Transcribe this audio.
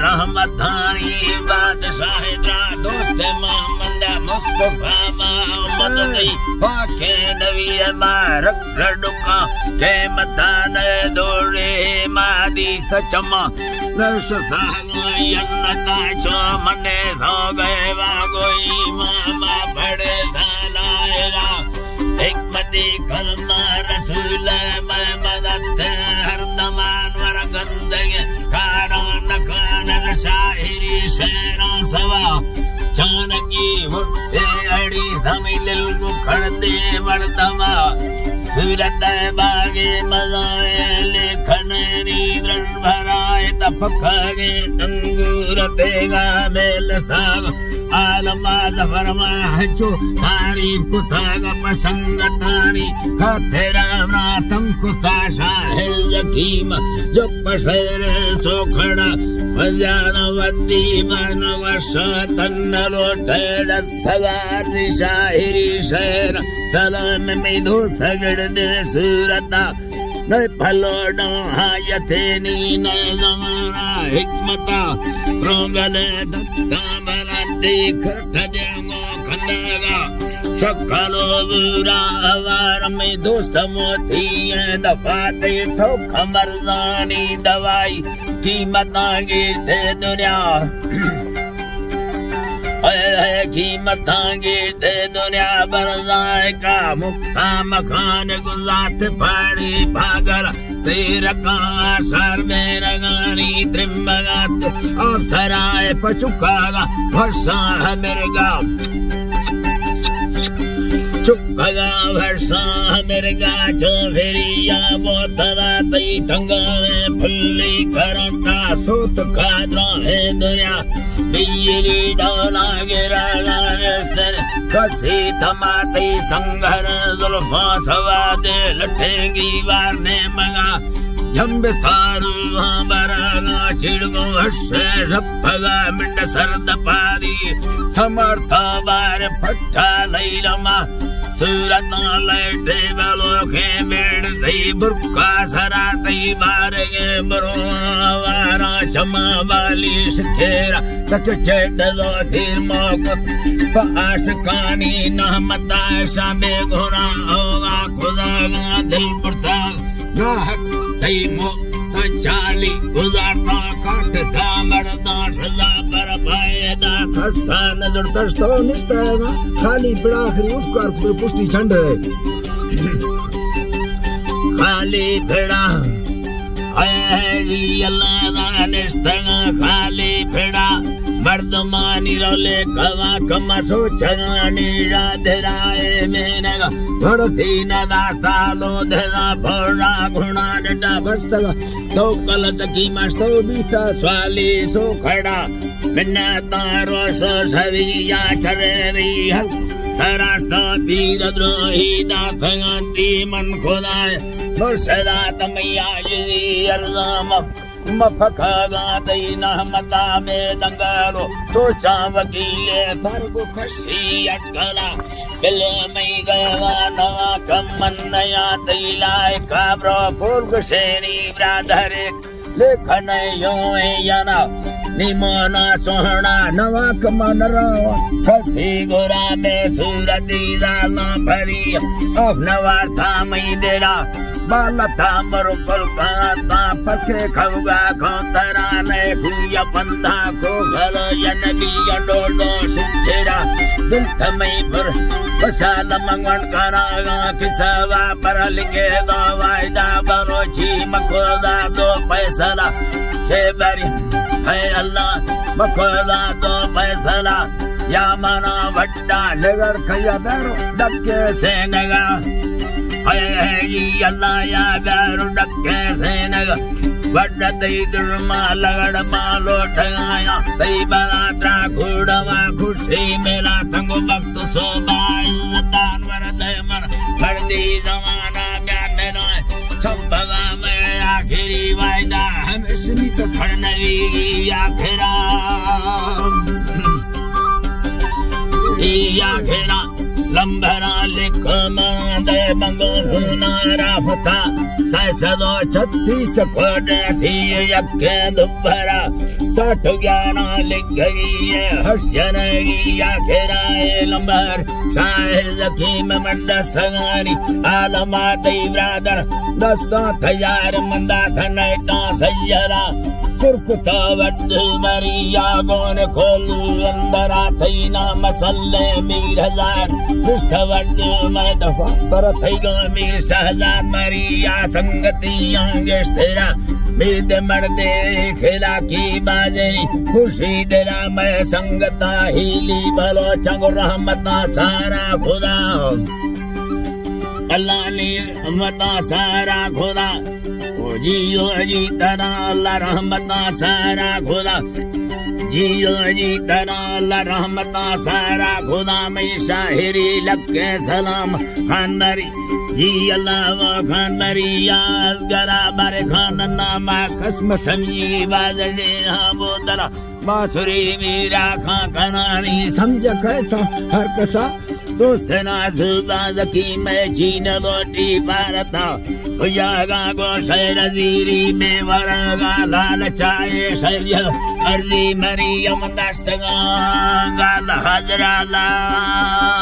रहमतानी बादशाह दोस्त मोहम्मद मुस्तफा मोहम्मद नहीं वाके नबी मारक रडुका के मतान दोड़े मादी सचमा नरसता यन्नता चो मने हो गए वागोई मामा बड़े धालाएगा हिकमती कलमा रसूल मैं मदद हर दमान वर गंदगे कारान कानन शाहिरी शेरा सवा चानकी मुट्टे अड़ी धमिलिल मुखड़ते मर्दमा सूरत बागे मजाए लेखन नींद्रन भराए तफकागे अंगूर तेगा बेल साग आलमा जफरमा हजो तारीफ को थाग पसंग तानी खतेरा रातम को ताशा है यकीम जो पसेर सो खड़ा मजाना वद्दी मन वर्ष तन्न लोटेड सगार शाहिरी शेर सलाम में दोस्त गड़ दे सूरता न फलोडा हायते नी न जमाना हिकमता प्रोगले दत्ता बना देख ठजंगो खंडेगा शक्लो बुरा आवार में दोस्त मोती दफाते ठोक मरजानी दवाई कीमत गिरते दुनिया कीमत गिरते दुनिया बरजाए का मुक्ता मखान गुजात पड़ी भागर तेरा का सर में रगानी त्रिमगात अब सराय पचुकागा वर्षा है मेरे गाँव चुपगा वर्षा मेरे गाचो फेरिया बोतला तई तंगा में फुल्ली करंटा सोत कादरा है दुनिया बिजली डोला गिरा लास्तर कसी थमाती संघर जुल्फा सवादे लटेंगी वारने मगा जंब थारू बरागा चिड़गो हर्षे रप्पगा मिंड सरद पारी समर्था बार फट्टा लई रमा सूरत लैटे बलोखे बेड़ दई बुर्का सरा दई बारगे बरो वारा चमा वाली शिखेरा तक चेट दो सिर मोक पाश कानी नहमता शाबे घोरा होगा खुदा का दिल पुरता नाहक दई मो चाली गुजारता काट दामरदा सजा पर फायदा खसा नजर तस्तो निस्ताना खाली बड़ा आखिरी उपकार पे पुष्टि झंड है खाली बड़ा है अल्लाह दा निस्ताना खाली बड़ा मर्दमानी रोले कवा कमा सोचगानी राधराए मेनगा भरती नदाता लो धरा भरा घुना डटा बस्तगा तो कल तकी मस्तो बीता स्वाली सो खड़ा मिन्ना तारो सो सविया चरेरी हल रास्ता पीर द्रोही दाथगांती मन खुदाए मुर्शदा तमैया जी अर्जाम मफखागा दई नहमता में दंगारो सोचा वकीले थर को खशी अटकला बिल में गवा नवा कमन नया दई लाए काब्रो फूल शेरी ब्रादर लेखन यो याना निमोना सोहना नवा कमन रवा खसी गोरा में सूरती जाना भरी अब नवा था मई देरा बाला तामर पलकाता पके खवगा खोतरा ने गुया बंदा को घर यनबी डोडो सुचेरा दिल थमई पर बसाल मंगन करागा किसवा पर लिखे दो वायदा बरोची मखोदा दो फैसला शेबरी है अल्लाह मखोदा दो फैसला या मना वड्डा लेगर खया दारो डक्के से नगा अल्लाह या दारू डक्के से नगा वड्डा दई दुर्मा लगड़ मालो ठगाया दई बरात्रा खुड़वा खुशी मेरा तंगो वक्त सो बाइज़दान वरदे मन फर्दी जमाना ब्यान नोए संभवा में आखिरी वायदा हमेशा तो फड़नवी आखिरा लंबरा लिख मांदे मंगोना राफता सैसदो 36 खोड़ सी यक्के दुब्बरा 60 11 लिख गई है हर्षन या खेराए लंबर शाहिर जकीम मंद सगानी आलमाती ब्रादर दस्ता तैयार मंदा थनेटा सैयरा कुरकुता वड्ड मरिया गोन खोल अंदरा थईना मसल्ले मीर हजार दुष्ट वड्ड मैं दफा पर थईगो मीर शहजाद मरिया संगति आंगे तेरा बेद मर्दे खिला की बाजरी खुशी तेरा मैं संगता हीली भलो चंग रहमता सारा खुदा अल्लाह ने रहमता सारा खुदा जियो जी तना अल्लाह रहमता सारा खुदा जियो जी तना अल्लाह रहमता सारा खुदा में शाहिरी लक्के सलाम खान मरी जी अल्लाह खान मरी याज गरा बारे खान नामा कसम समी बाजले हाँ बोतला बासुरी मीरा खां कनानी समझ कहता हर कसा दोस्त नाजुबा जकी मैं चीन लोटी पारता यागा गो शहर जीरी में वरगा लाल चाय शरीर अर्जी मरियम दस्तगा गाल हजरा ला